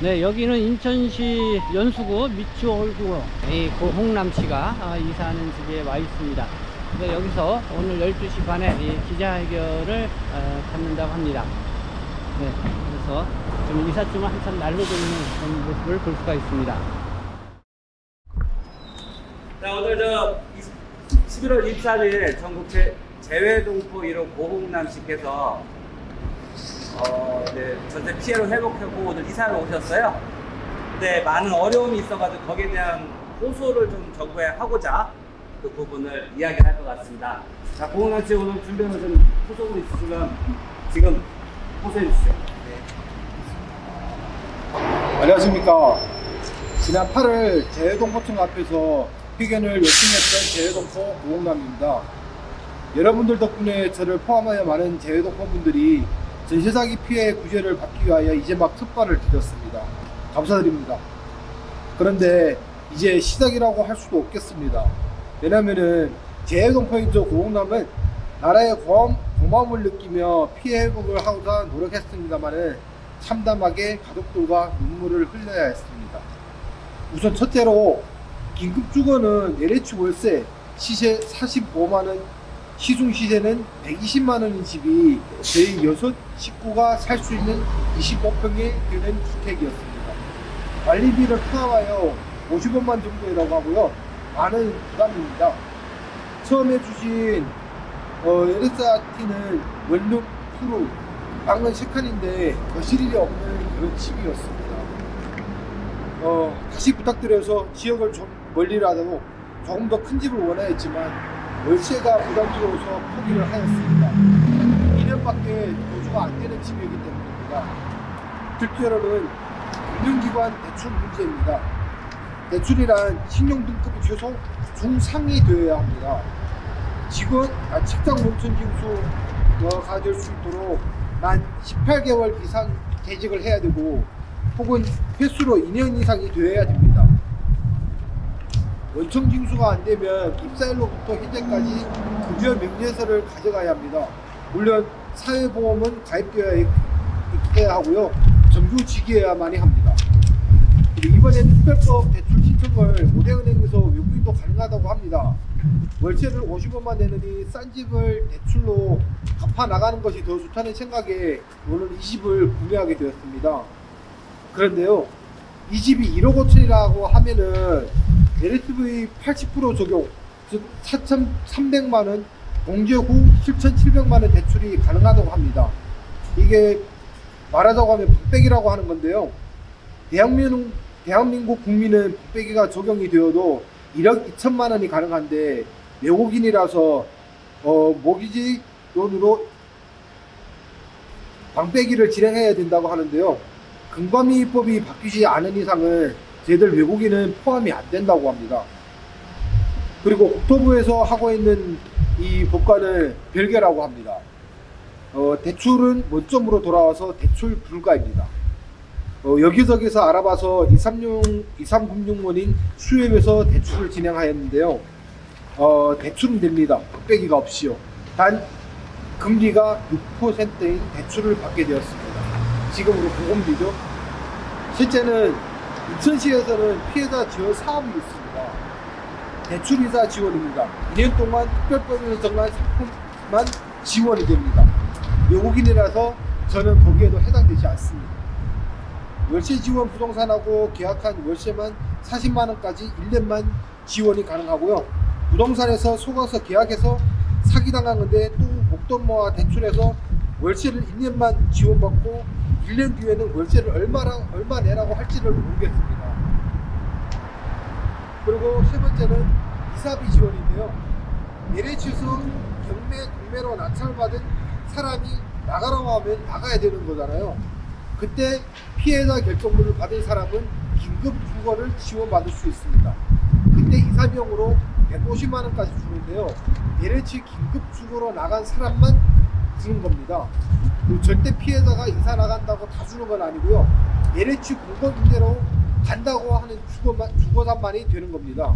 네, 여기는 인천시 연수구 미추홀구 이 고홍남씨가 이사하는 집에 와 있습니다. 그래서 여기서 오늘 12시 반에 이 기자회견을 갖는다고 합니다. 네, 그래서 지금 이삿짐을 한참 날르고 있는 그런 모습을 볼 수가 있습니다. 자, 오늘 11월 24일 전국 재외동포 1호 고홍남 씨께서 전세 피해로 회복하고 오늘 이사를 오셨어요. 근데 많은 어려움이 있어가지고 거기에 대한 호소를 좀 정부에 하고자 그 부분을 이야기할 것 같습니다. 자, 고홍남 씨 오늘 준비하는 좀 호소가 있으시면 지금 호소해 주시죠. 네. 안녕하십니까. 지난 8월 재외동포청 앞에서 회견을 열심히 했던 재외동포 고홍남입니다. 여러분들 덕분에 저를 포함하여 많은 재외동포 분들이 전세 사기 피해 구제를 받기 위하여 이제 막 특발을 드렸습니다. 감사드립니다. 그런데 이제 시작이라고 할 수도 없겠습니다. 왜냐면은 재외동포인 저 고홍남은 나라의 고마움을 느끼며 피해 회복을 하고자 노력했습니다만은 참담하게 가족들과 눈물을 흘려야 했습니다. 우선 첫째로 긴급주거는 LH 월세 시세 45만원, 시중 시세는 120만원인 집이 저희 6 식구가 살 수 있는 25평에 되는 주택이었습니다. 관리비를 포함하여 50원만 정도라고 하고요. 많은 부담입니다. 처음 해주신 LSRT는 원룸 투룸, 방은 3칸인데 거실이 없는 그런 집이었습니다. 다시 부탁드려서 지역을 좀 멀리라도 조금 더 큰 집을 원하였지만 월세가 부담스러워서 포기를 하였습니다. 2년밖에 거주가 안 되는 집이기 때문입니다. 둘째로는 금융기관 대출 문제입니다. 대출이란 신용등급이 최소 중상이 되어야 합니다. 직장 농촌징수가 될 수 있도록 만 18개월 이상 재직을 해야 되고 혹은 횟수로 2년 이상이 되어야 됩니다. 원청 징수가 안되면 입사일로부터 현재까지 급여 명예서를 가져가야 합니다. 물론 사회보험은 가입되어야 하고요. 정규직이어야만이 합니다. 그리고 이번엔 특별법 대출 신청을 모대은행에서 외국인도 가능하다고 합니다. 월세를 50원만 내느니 싼 집을 대출로 갚아 나가는 것이 더 좋다는 생각에 오늘 이 집을 구매하게 되었습니다. 그런데요, 이 집이 1억 5천이라고 하면은 LTV 80% 적용, 즉 4,300만원, 공제 후 7,700만원 대출이 가능하다고 합니다. 이게 말하자고 하면 박배기라고 하는 건데요. 대한민국 국민은 박배기가 적용이 되어도 1억 2천만원이 가능한데 외국인이라서 모기지 돈으로 방빼기를 진행해야 된다고 하는데요. 금감위법이 바뀌지 않은 이상은 저희들 외국인은 포함이 안 된다고 합니다. 그리고 국토부에서 하고 있는 이 법과는 별개라고 합니다. 대출은 원점으로 돌아와서 대출 불가입니다. 여기저기서 알아봐서 23금융원인 수협에서 대출을 진행하였는데요. 대출은 됩니다. 박배기가 없이요. 단 금리가 6%인 대출을 받게 되었습니다. 지금으로 고금리죠. 실제는 인천시에서는 피해자 지원 사업이 있습니다. 대출이자 지원입니다. 2년 동안 특별법에서 정한 상품만 지원이 됩니다. 외국인이라서 저는 거기에도 해당되지 않습니다. 월세 지원 부동산하고 계약한 월세만 40만원까지 1년만 지원이 가능하고요. 부동산에서 속아서 계약해서 사기당한 건데 또 목돈모아 대출해서 월세를 2년만 지원받고 1년 뒤에는 월세를 얼마 내라고 할지를 모르겠습니다. 그리고 세 번째는 이사비 지원인데요. LH에서 경매로 낙찰받은 사람이 나가라고 하면 나가야 되는 거잖아요. 그때 피해자 결정문을 받은 사람은 긴급 주거를 지원받을 수 있습니다. 그때 이사비용으로 150만원까지 주는데요. LH 긴급 주거로 나간 사람만 주는 겁니다. 절대 피해자가 이사 나간다고 다 주는 건 아니고요. LH 공급 임대로 간다고 하는 주거자만이 되는 겁니다.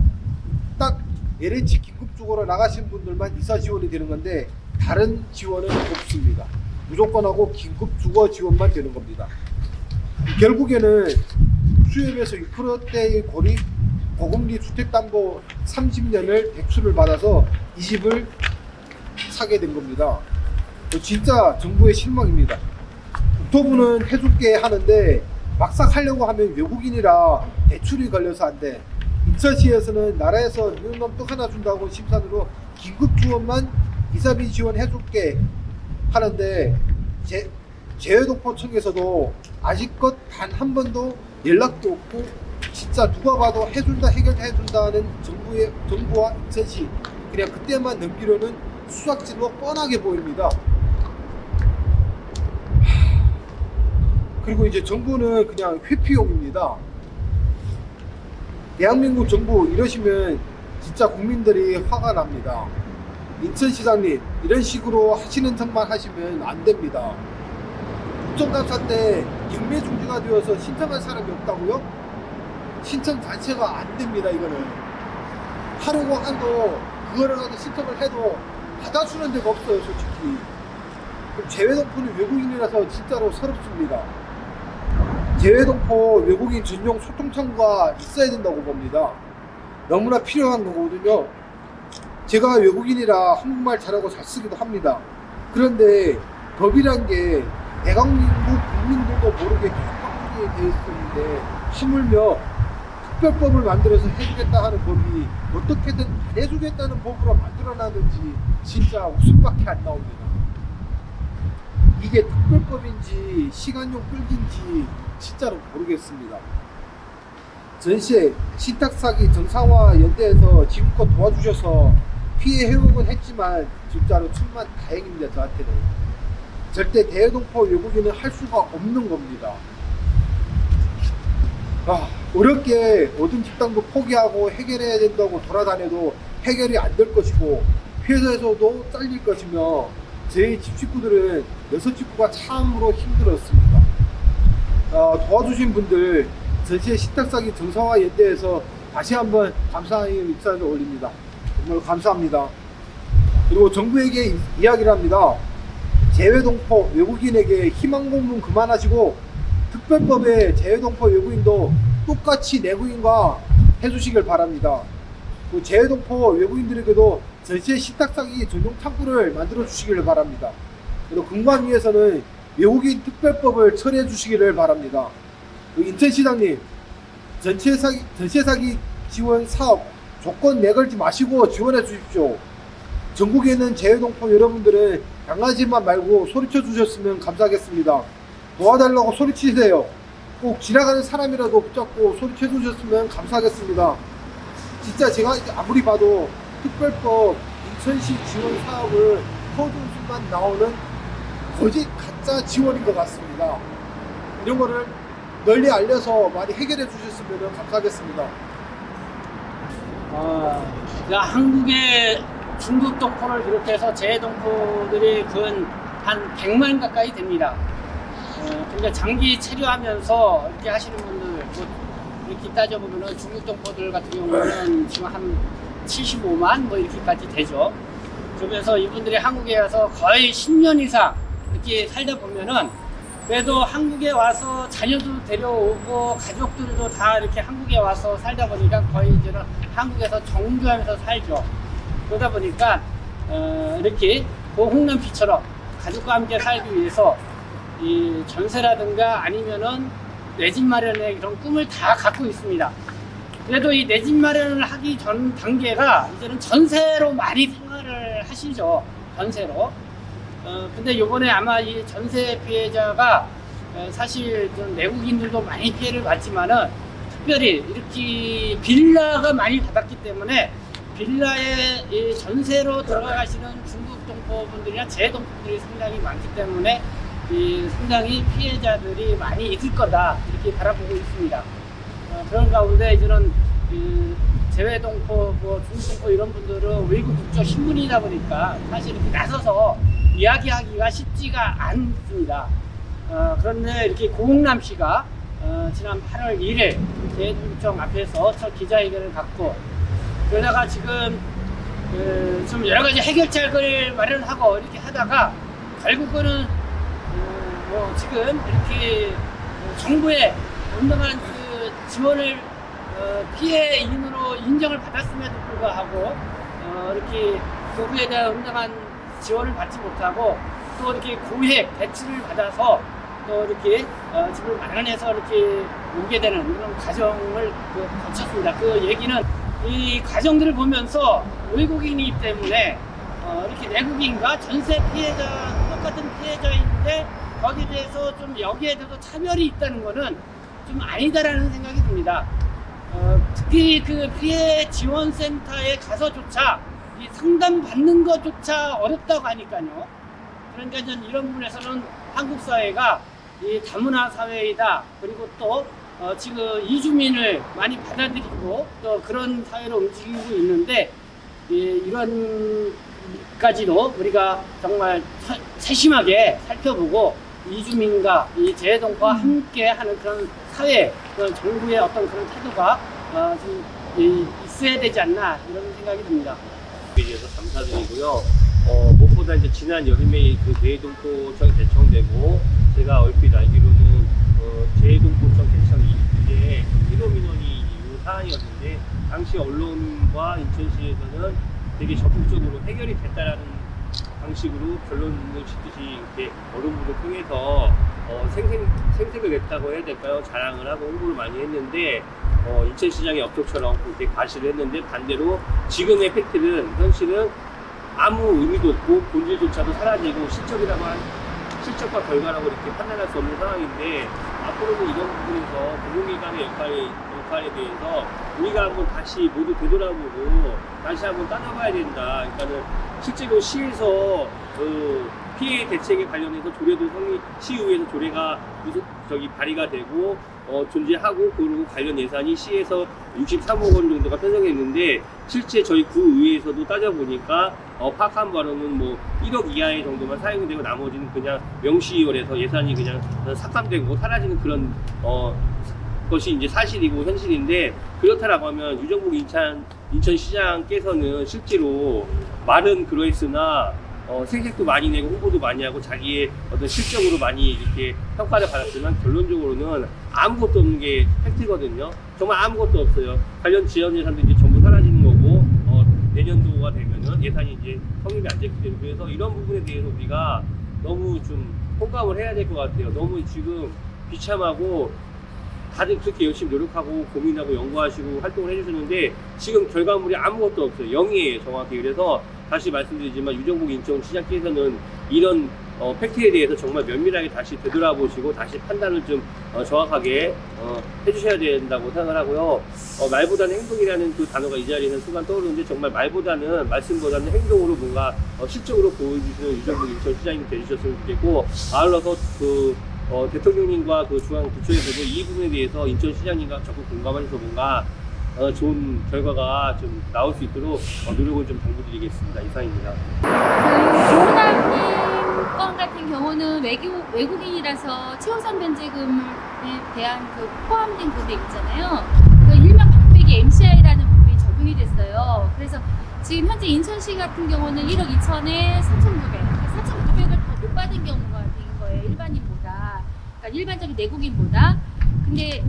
딱 LH 긴급 주거로 나가신 분들만 이사 지원이 되는 건데 다른 지원은 없습니다. 무조건하고 긴급 주거 지원만 되는 겁니다. 결국에는 수협에서 6%대의 고금리 주택담보 30년을 대출을 받아서 이 집을 사게 된 겁니다. 진짜 정부의 실망입니다. 국토부는 해줄게 하는데 막상 하려고 하면 외국인이라 대출이 걸려서 안 돼. 인천시에서는 나라에서 미혼놈 떡 하나 준다고 심산으로 긴급 지원만 이사비 지원해줄게 하는데 재외동포청에서도 아직껏 단 한 번도 연락도 없고 진짜 누가 봐도 해준다 해결해준다는 정부와 인천시 그냥 그때만 넘기려는 수작질로 뻔하게 보입니다. 그리고 이제 정부는 그냥 회피용입니다. 대한민국 정부 이러시면 진짜 국민들이 화가 납니다. 인천시장님 이런 식으로 하시는 척만 하시면 안 됩니다. 국정감사 때 경매 중지가 되어서 신청한 사람이 없다고요? 신청 자체가 안 됩니다. 이거는 하려고 해도 그거를 가지고 신청을 해도 받아주는 데가 없어요. 솔직히 재외동포는 외국인이라서 진짜로 서럽습니다. 재외동포 외국인 전용 소통창구가 있어야 된다고 봅니다. 너무나 필요한 거거든요. 제가 외국인이라 한국말 잘하고 잘 쓰기도 합니다. 그런데 법이란 게 대한민국 국민들도 모르게 계속 되어 있었는데 하물며 특별법을 만들어서 해주겠다 하는 법이 어떻게든 안 해주겠다는 법으로 만들어놨는지 진짜 웃음밖에 안 나옵니다. 이게 특별법인지 시간용 끌기인지 진짜로 모르겠습니다. 전시회 신탁사기 정상화 연대에서 지금껏 도와주셔서 피해 회복은 했지만 진짜로 천만 다행입니다. 저한테는 절대 대외동포 외국인은 할 수가 없는 겁니다. 어렵게 얻은 집당도 포기하고 해결해야 된다고 돌아다녀도 해결이 안 될 것이고 회사에서도 잘릴 것이며 저희 집 식구들은 6식구가 참으로 힘들었습니다. 도와주신 분들 전시회 신탁사기 정상화 연대에서 다시 한번 감사의 인사를 올립니다. 정말 감사합니다. 그리고 정부에게 이야기를 합니다. 재외동포 외국인에게 희망 고문 그만하시고 특별법에 재외동포 외국인도 똑같이 내국인과 해주시길 바랍니다. 재외동포 외국인들에게도 전시회 신탁사기 전용 창구를 만들어 주시기를 바랍니다. 그리고 금관위에서는 외국인 특별법을 처리해 주시기를 바랍니다. 인천시장님 전시회 사기 지원 사업 조건 내걸지 마시고 지원해 주십시오. 전국에 있는 재외동포 여러분들은 강아지만 말고 소리쳐 주셨으면 감사하겠습니다. 도와달라고 소리치세요. 꼭 지나가는 사람이라도 붙잡고 소리쳐 주셨으면 감사하겠습니다. 진짜 제가 아무리 봐도 특별법 인천시 지원 사업을 퍼준 순간 나오는 거짓 가짜 지원인 것 같습니다. 이런 거를 널리 알려서 많이 해결해 주셨으면 감사하겠습니다. 한국의 중국 동포를 비롯해서 재외동포들이 한 100만 가까이 됩니다. 그러니까 장기 체류하면서 이렇게 하시는 분들, 이렇게 따져보면 중국 동포들 같은 경우는 지금 한 75만 뭐 이렇게까지 되죠. 그러면서 이분들이 한국에 와서 거의 10년 이상 이렇게 살다 보면은 그래도 한국에 와서 자녀도 데려오고 가족들도 다 이렇게 한국에 와서 살다 보니까 거의 이제는 한국에서 정주하면서 살죠. 그러다 보니까 이렇게 홍남피처럼 가족과 함께 살기 위해서 이 전세라든가 아니면은 내 집 마련의 이런 꿈을 다 갖고 있습니다. 그래도 이 내 집 마련을 하기 전 단계가 이제는 전세로 많이 생활을 하시죠. 전세로. 근데 요번에 아마 이 전세 피해자가 사실 좀 내국인들도 많이 피해를 봤지만은 특별히 이렇게 빌라가 많이 받았기 때문에 빌라에 이 전세로 들어가시는 중국 동포분들이나 재동포분들이 상당히 많기 때문에 이 상당히 피해자들이 많이 있을 거다 이렇게 바라보고 있습니다. 그런 가운데 이제는 재외동포, 중동포 이런 분들은 외국 국적 신분이다 보니까 사실 이렇게 나서서 이야기하기가 쉽지가 않습니다. 그런데 이렇게 고흥남 씨가 지난 8월 1일 대통령 앞에서 첫 기자회견을 갖고 그러다가 지금 좀 여러 가지 해결책을 마련하고 이렇게 하다가 결국은 지금 이렇게 정부의 온당한 그 지원을 피해인으로 인정을 받았음에도 불구하고 이렇게 교부에 대한 온당한 지원을 받지 못하고 또 이렇게 고액 대출을 받아서 또 이렇게 집을 마련해서 이렇게 오게 되는 그런 과정을 거쳤습니다. 그 얘기는 이 과정들을 보면서 외국인이기 때문에 이렇게 내국인과 전세 피해자 똑같은 피해자인데 거기에 대해서 좀 여기에 대해서 차별이 있다는 거는 좀 아니다라는 생각이 듭니다. 특히 그 피해 지원센터에 가서조차 이 상담 받는 것조차 어렵다고 하니까요. 그러니까 전 이런 부분에서는 한국 사회가 이 다문화 사회이다. 그리고 또 지금 이주민을 많이 받아들이고 또 그런 사회로 움직이고 있는데 이런 까지도 우리가 정말 세심하게 살펴보고 이주민과 이 재해동포와 함께 하는 그런 사회, 그런 정부의 어떤 그런 태도가 좀 있어야 되지 않나 이런 생각이 듭니다. 위해서 감사드리고요. 무엇보다 이제 지난 여름에 그 재해동포청이 개청되고 제가 얼핏 알기로는 재해동포청 개청 이후에 1호 민원이 이후 사안이었는데 당시 언론과 인천시에서는 되게 적극적으로 해결이 됐다라는 방식으로 결론을 짓듯이 이렇게 언론부를 통해서 생색을 냈다고 해야 될까요? 자랑을 하고 홍보를 많이 했는데 인천시장의 업적처럼 그렇게 과시를 했는데 반대로 지금의 팩트는 현실은 아무 의미도 없고 본질조차도 사라지고 실적과 결과라고 이렇게 판단할 수 없는 상황인데 앞으로는 이런 부분에서 공공기관의 역할에 대해서 우리가 한번 다시 모두 되돌아보고 다시 한번 따져봐야 된다. 그러니까는 실제로 시에서 피해 대책에 관련해서 조례도 시의회에서 조례가 발의가 되고 존재하고 그리고 관련 예산이 시에서 63억 원 정도가 편성했는데 실제 저희 구의회에서도 따져보니까 파악한 바로는 뭐 1억 이하의 정도만 사용이 되고 나머지는 그냥 명시월에서 예산이 그냥 삭감되고 사라지는 그런 것이 이제 사실이고 현실인데 그렇다라고 하면 유정복 인천시장께서는 실제로 말은 그러했으나 생색도 많이 내고 홍보도 많이 하고 자기의 어떤 실적으로 많이 이렇게 평가를 받았지만 결론적으로는 아무것도 없는 게 팩트거든요. 정말 아무것도 없어요. 관련 지원 예산도 이제 전부 사라지는 거고 내년도가 되면은 예산이 이제 성립이 안 됐기 때문에 그래서 이런 부분에 대해서 우리가 너무 좀 공감을 해야 될 것 같아요. 너무 지금 비참하고 다들 그렇게 열심히 노력하고 고민하고 연구하시고 활동을 해주셨는데 지금 결과물이 아무것도 없어요. 0이에요 정확히. 그래서 다시 말씀드리지만 유정복 인천시장께서는 이런 팩트에 대해서 정말 면밀하게 다시 되돌아보시고 다시 판단을 좀 정확하게 해주셔야 된다고 생각을 하고요. 말보다는 행동이라는 그 단어가 이 자리에는 순간 떠오르는데 정말 말씀보다는 행동으로 뭔가 실적으로 보여주시는 유정복 인천시장님이 되주셨으면 좋겠고 아울러서 대통령님과 그 중앙부처에서도 이 부분에 대해서 인천시장님과 적극 공감하셔서 뭔가 좋은 결과가 좀 나올 수 있도록 노력을 좀 당부드리겠습니다. 이상입니다. 조은아님 건 같은 경우는 외국인이라서 최우선 변제금에 대한 그 포함된 금액 있잖아요. 그 일반 방백이 MCI라는 부분이 적용이 됐어요. 그래서 지금 현재 인천시 같은 경우는 1억 2천에 4,900, 4,900을 더 못 받은 경우가 된 거예요. 일반인보다. 그러니까 일반적인 내국인보다. 근데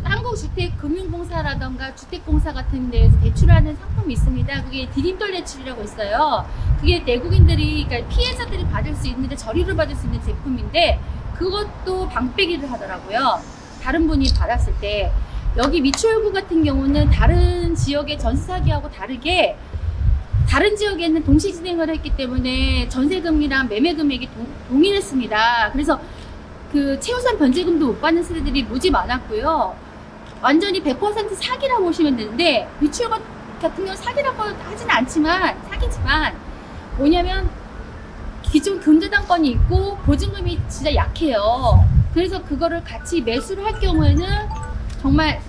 한국주택금융공사라던가 주택공사 같은 데에서 대출하는 상품이 있습니다. 그게 디딤돌 대출이라고 있어요. 그게 내국인들이, 그러니까 피해자들이 받을 수 있는데 저리로 받을 수 있는 제품인데 그것도 방빼기를 하더라고요. 다른 분이 받았을 때. 여기 미추홀구 같은 경우는 다른 지역의 전세 사기하고 다르게 다른 지역에는 동시 진행을 했기 때문에 전세금이랑 매매 금액이 동일했습니다. 그래서 그 최우선 변제금도 못 받는 세대들이 무지 많았고요. 완전히 100% 사기라고 보시면 되는데 미추홀 같은 경우 사기라고 하진 않지만 사기지만 뭐냐면 기존 금저당권이 있고 보증금이 진짜 약해요. 그래서 그거를 같이 매수를 할 경우에는 정말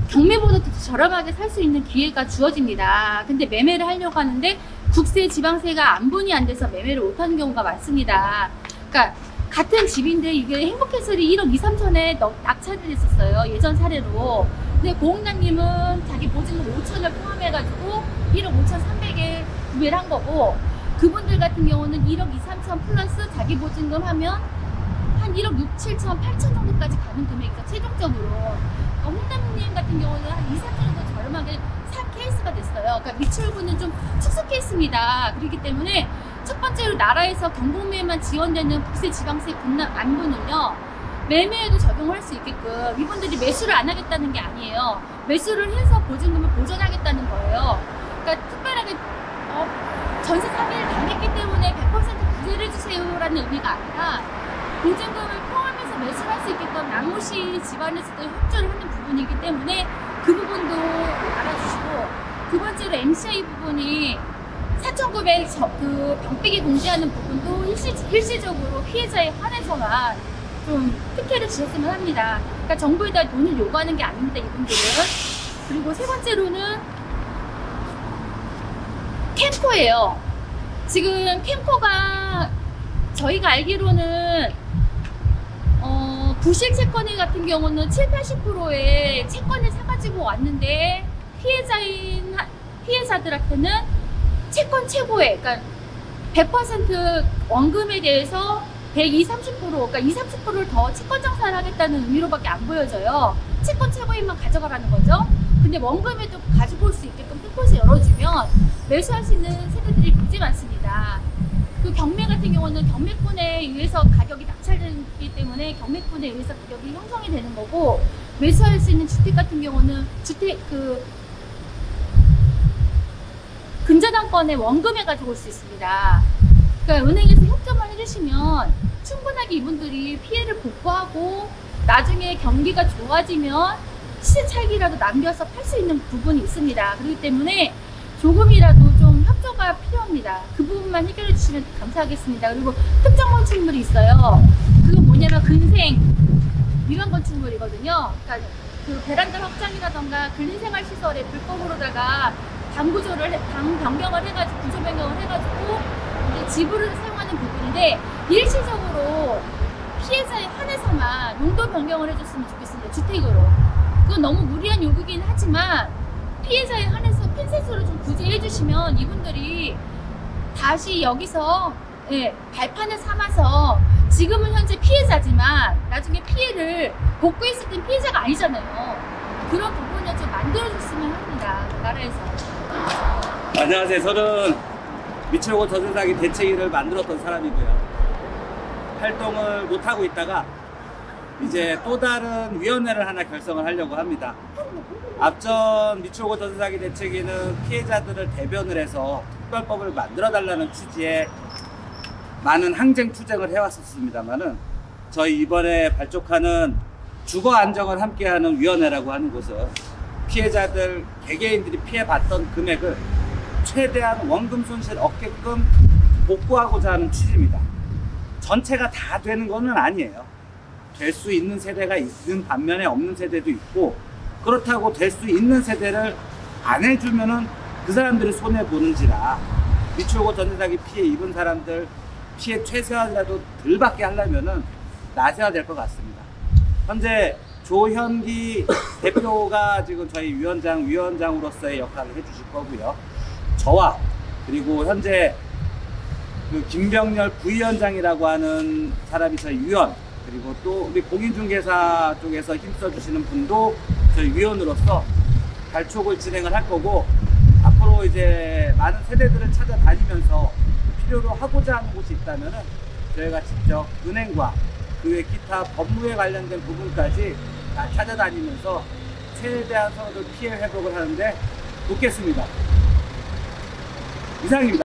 경매보다 더 저렴하게 살 수 있는 기회가 주어집니다. 근데 매매를 하려고 하는데 국세, 지방세가 안분이 안 돼서 매매를 못하는 경우가 많습니다. 그러니까 같은 집인데 이게 행복해설이 1억 2, 3천에 낙찰을 했었어요. 예전 사례로. 근데 고흥남님은 자기 보증금 5천을 포함해가지고 1억 5천 3백에 구매를 한 거고 그분들 같은 경우는 1억 2, 3천 플러스 자기 보증금 하면 한 1억 6, 7천, 8천 정도까지 가는 금액이죠, 최종적으로. 홍남님 같은 경우는 한 2, 3천 정도 저렴하게 산 케이스가 됐어요. 그러니까 미추홀구는 좀 특수 케이스입니다. 그렇기 때문에 첫 번째로 나라에서 경공매에만 지원되는 국세 지방세 분납 안분은요, 매매에도 적용할 수 있게끔 이분들이 매수를 안 하겠다는 게 아니에요. 매수를 해서 보증금을 보전하겠다는 거예요. 그러니까 특별하게 전세 사기를 당했기 때문에 100% 구제를 해주세요라는 의미가 아니라 보증금을 포함해서 매수를 할 수 있게끔 나머지 집안에서도 협조를 하는 부분이기 때문에 그 부분도 알아주시고, 두 번째로 MCI 부분이 4,900 그 병백이 공제하는 부분도 일시적으로 피해자에 한해서만 좀 특혜를 주셨으면 합니다. 그러니까 정부에다 돈을 요구하는 게 아닙니다, 이분들은. 그리고 세 번째로는 캠코예요. 지금 캠코가 저희가 알기로는 부실 채권일 같은 경우는 7, 80%의 채권을 사가지고 왔는데 피해자들한테는 채권 최고액, 그러니까 100% 원금에 대해서 120, 30%, 그러니까 20, 30%를 더 채권 장사를 하겠다는 의미로밖에 안 보여져요. 채권 최고액만 가져가라는 거죠. 근데 원금에도 가지고 올 수 있게끔 캠코에서 열어주면 매수할 수 있는 세대들이 굉장히 많습니다. 그 경매 같은 경우는 경매권에 의해서 가격이 낙찰되기 때문에 경매권에 의해서 가격이 형성이 되는 거고, 매수할 수 있는 주택 같은 경우는 주택 근저당권에 원금에 가지고 올 수 있습니다. 그러니까 은행에서 협조만 해주시면 충분하게 이분들이 피해를 복구하고 나중에 경기가 좋아지면 시세 차익이라도 남겨서 팔 수 있는 부분이 있습니다. 그렇기 때문에 조금이라도 좀 협조가 필요합니다. 그 부분만 해결해 주시면 감사하겠습니다. 그리고 특정 건축물이 있어요. 그건 뭐냐면 근생 위반 건축물이거든요. 그러니까 그 베란다 확장이라던가 근린생활시설에 불법으로다가 방 변경을 해가지고 구조 변경을 해가지고 이제 지불을 사용하는 부분인데, 일시적으로 피해자에 한해서만 용도 변경을 해줬으면 좋겠습니다. 주택으로. 그건 너무 무리한 요구이긴 하지만 피해자에 한해서 핀셋으로 좀 구제해 주시면 이분들이 다시 여기서 발판을 삼아서, 지금은 현재 피해자지만 나중에 피해를 복구했을 땐 피해자가 아니잖아요. 그런 부분을 좀 만들어줬으면 합니다, 나라에서. 안녕하세요. 저는 미추홀구 전세사기 대책위를 만들었던 사람이고요. 활동을 못하고 있다가 이제 또 다른 위원회를 하나 결성을 하려고 합니다. 앞전 미추홀구 전세사기 대책위는 피해자들을 대변을 해서 특별법을 만들어 달라는 취지의 많은 항쟁 투쟁을 해왔었습니다만은, 저희 이번에 발족하는 주거 안정을 함께하는 위원회라고 하는 곳은 피해자들 개개인들이 피해봤던 금액을 최대한 원금 손실 없게끔 복구하고자 하는 취지입니다. 전체가 다 되는 것은 아니에요. 될 수 있는 세대가 있는 반면에 없는 세대도 있고, 그렇다고 될 수 있는 세대를 안 해주면은 그 사람들이 손해보는지라, 미추홀구 전세사기 피해 입은 사람들 피해 최소한이라도 덜 받게 하려면은 나서야 될 것 같습니다. 현재 조현기 대표가 지금 저희 위원장으로서의 역할을 해주실 거고요. 저와 그리고 현재 그 김병렬 부위원장이라고 하는 사람이 저희 위원, 그리고 또 우리 공인중개사 쪽에서 힘써주시는 분도 저희 위원으로서 발족을 진행을 할 거고, 앞으로 이제 많은 세대들을 찾아다니면서 필요로 하고자 하는 곳이 있다면은 저희가 직접 은행과 그 외 기타 법무에 관련된 부분까지 다 찾아다니면서 최대한 서로들 피해 회복을 하는데 돕겠습니다. 이상입니다.